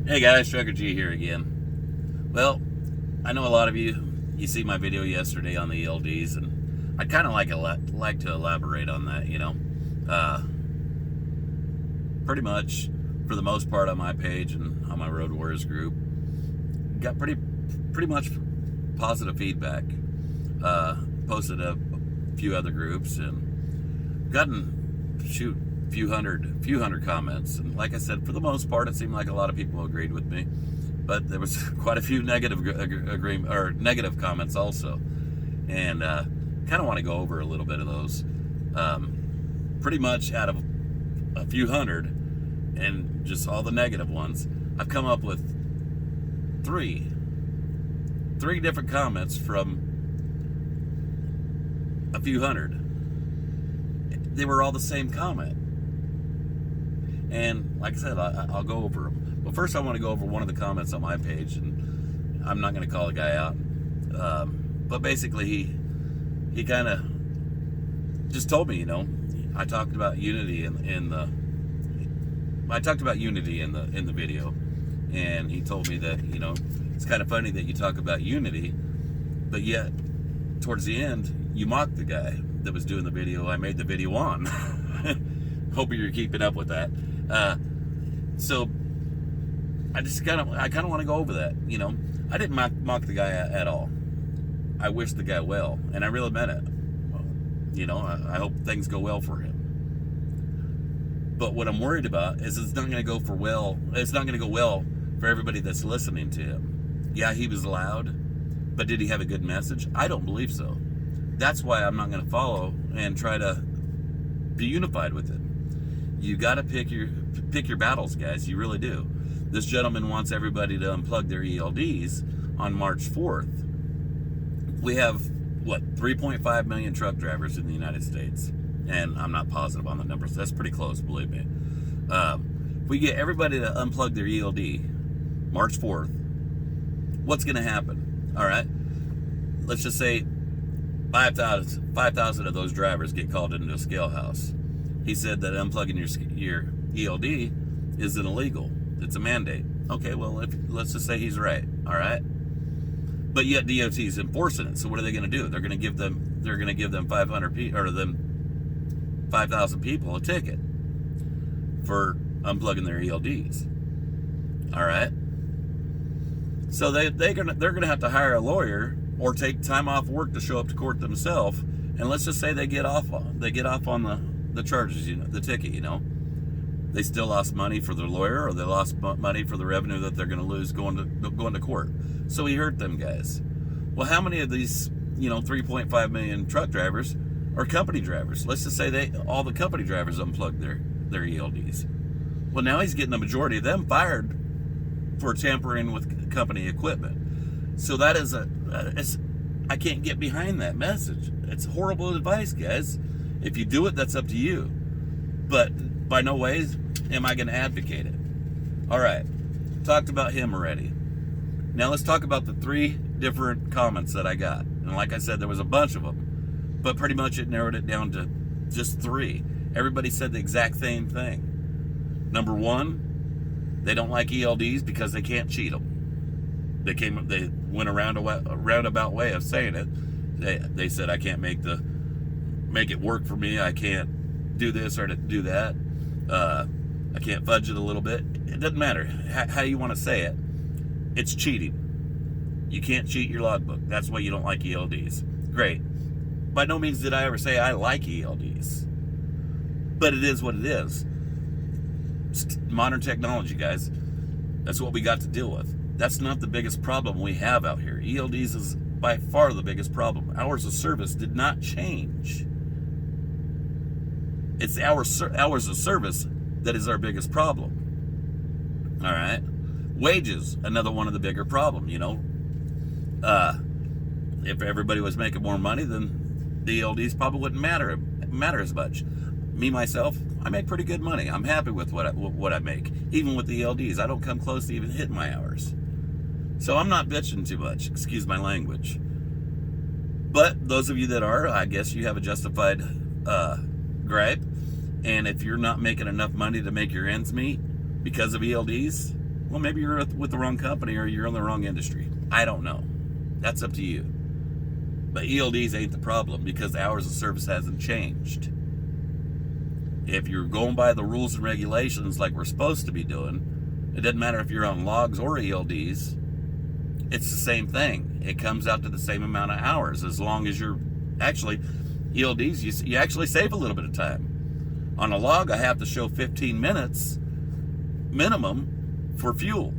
Hey guys, Trucker G here again. Well, I know a lot of you see my video yesterday on the ELDs, and I kind of like to elaborate on that. Pretty much for the most part on my page and on my Road Warriors group, got pretty much positive feedback. Posted a few other groups and gotten few hundred comments, and like I said, for the most part it seemed like a lot of people agreed with me, but there was quite a few negative comments also, and kind of want to go over a little bit of those. Pretty much out of a few hundred and just all the negative ones, I've come up with three different comments from a few hundred. They were all the same comment. And like I said, I'll go over them. But first I want to go over one of the comments on my page, and I'm not going to call the guy out. But basically he kind of just told me, I talked about unity in the video, and he told me that, it's kind of funny that you talk about unity, but yet towards the end you mocked the guy that was doing the video I made the video on. Hope you're keeping up with that. So I kind of want to go over that. I didn't mock the guy at all. I wish the guy well, and I really meant it. I hope things go well for him. But what I'm worried about is it's not going to go well for everybody that's listening to him. Yeah, he was loud, but did he have a good message? I don't believe so. That's why I'm not going to follow and try to be unified with it. You got to pick your battles, guys. You really do. This gentleman wants everybody to unplug their ELDs on March 4th. We have, 3.5 million truck drivers in the United States. And I'm not positive on the numbers. That's pretty close, believe me. If we get everybody to unplug their ELD March 4th, what's going to happen? All right? Let's just say 5,000 of those drivers get called into a scale house. He said that unplugging your ELD isn't illegal. It's a mandate. Okay, well, let's just say he's right. All right, but yet DOT is enforcing it. So what are they going to do? They're going to give them 5,000 people a ticket for unplugging their ELDs. All right. So they're gonna have to hire a lawyer or take time off work to show up to court themselves. And let's just say they get off on the charges, the ticket. They still lost money for their lawyer, or they lost money for the revenue that they're going to lose going to court. So he hurt them guys. Well, how many of these 3.5 million truck drivers are company drivers? Let's just say all the company drivers unplugged their ELDs. Well, now he's getting the majority of them fired for tampering with company equipment. So that is I can't get behind that message. It's horrible advice, guys. If you do it, that's up to you. But by no ways am I going to advocate it. All right, talked about him already. Now let's talk about the three different comments that I got. And like I said, there was a bunch of them, but pretty much it narrowed it down to just three. Everybody said the exact same thing. Number one, they don't like ELDs because they can't cheat them. They went around a roundabout way of saying it. They said I can't make it work for me. I can't do this or do that. I can't fudge it a little bit. It doesn't matter how you want to say it. It's cheating. You can't cheat your logbook. That's why you don't like ELDs. Great. By no means did I ever say I like ELDs. But it is what it is. It's modern technology, guys. That's what we got to deal with. That's not the biggest problem we have out here. ELDs is by far the biggest problem. Hours of service did not change. It's hours of service that is our biggest problem. All right. Wages, another one of the bigger problems. If everybody was making more money, then the ELDs probably wouldn't matter as much. Me myself, I make pretty good money. I'm happy with what I make. Even with the ELDs, I don't come close to even hitting my hours. So I'm not bitching too much. Excuse my language. But those of you that are, I guess you have a justified gripe. And if you're not making enough money to make your ends meet because of ELDs, Well, maybe you're with the wrong company or you're in the wrong industry. I don't know. That's up to you. But ELDs ain't the problem because the hours of service hasn't changed. If you're going by the rules and regulations like we're supposed to be doing, it doesn't matter if you're on logs or ELDs. It's the same thing. It comes out to the same amount of hours as long as you're actually ELDs. You actually save a little bit of time. On a log, I have to show 15 minutes minimum for fuel.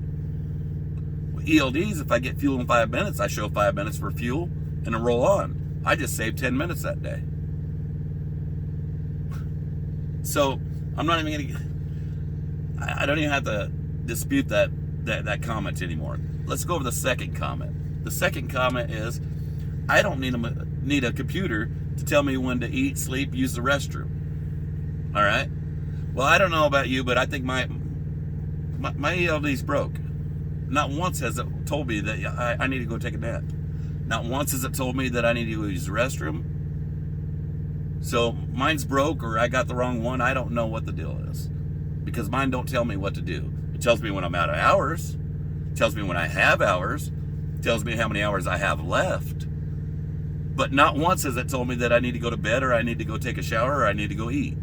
With ELDs, if I get fuel in 5 minutes, I show 5 minutes for fuel and then roll on. I just saved 10 minutes that day. So I'm not even gonna. I don't even have to dispute that comment anymore. Let's go over the second comment. The second comment is, I don't need a computer to tell me when to eat, sleep, use the restroom. All right. Well, I don't know about you, but I think my ELD's broke. Not once has it told me that I need to go take a nap. Not once has it told me that I need to go use the restroom. So mine's broke or I got the wrong one. I don't know what the deal is because mine don't tell me what to do. It tells me when I'm out of hours. It tells me when I have hours. It tells me how many hours I have left. But not once has it told me that I need to go to bed or I need to go take a shower or I need to go eat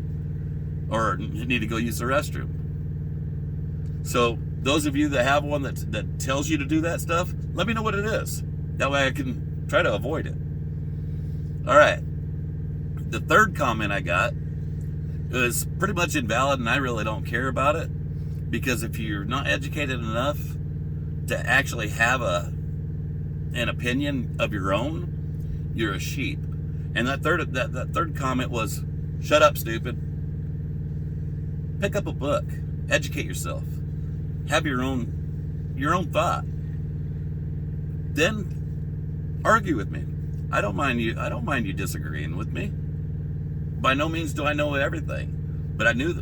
or need to go use the restroom. So those of you that have one that tells you to do that stuff, let me know what it is. That way I can try to avoid it. All right. The third comment I got is pretty much invalid, and I really don't care about it because if you're not educated enough to actually have an opinion of your own, you're a sheep. And that third comment was, "Shut up, stupid." Pick up a book, educate yourself, have your own thought. Then argue with me. I don't mind you disagreeing with me. By no means do I know everything, but I do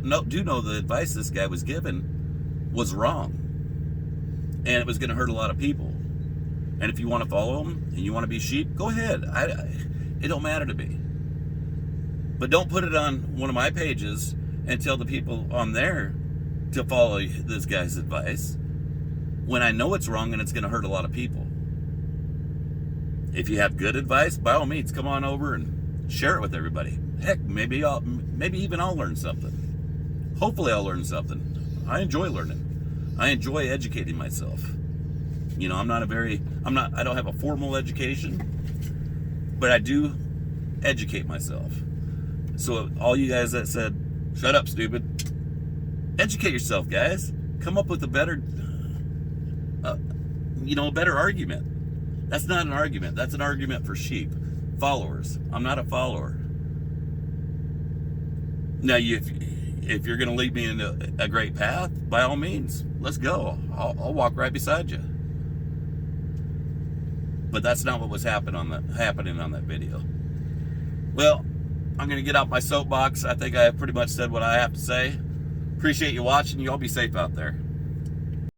know the advice this guy was given was wrong, and it was going to hurt a lot of people. And if you want to follow him and you want to be sheep, go ahead. It don't matter to me. But don't put it on one of my pages and tell the people on there to follow this guy's advice when I know it's wrong and it's going to hurt a lot of people. If you have good advice, by all means, come on over and share it with everybody. Heck, maybe even I'll learn something. Hopefully I'll learn something. I enjoy learning. I enjoy educating myself. You know, I don't have a formal education, but I do educate myself. So all you guys that said, "Shut up, stupid," educate yourself, guys. Come up with a better argument. That's not an argument. That's an argument for sheep. Followers. I'm not a follower. Now, if you're going to lead me into a great path, by all means, let's go. I'll walk right beside you. But that's not what was happening on that video. Well, I'm going to get out my soapbox. I think I have pretty much said what I have to say. Appreciate you watching. You all be safe out there.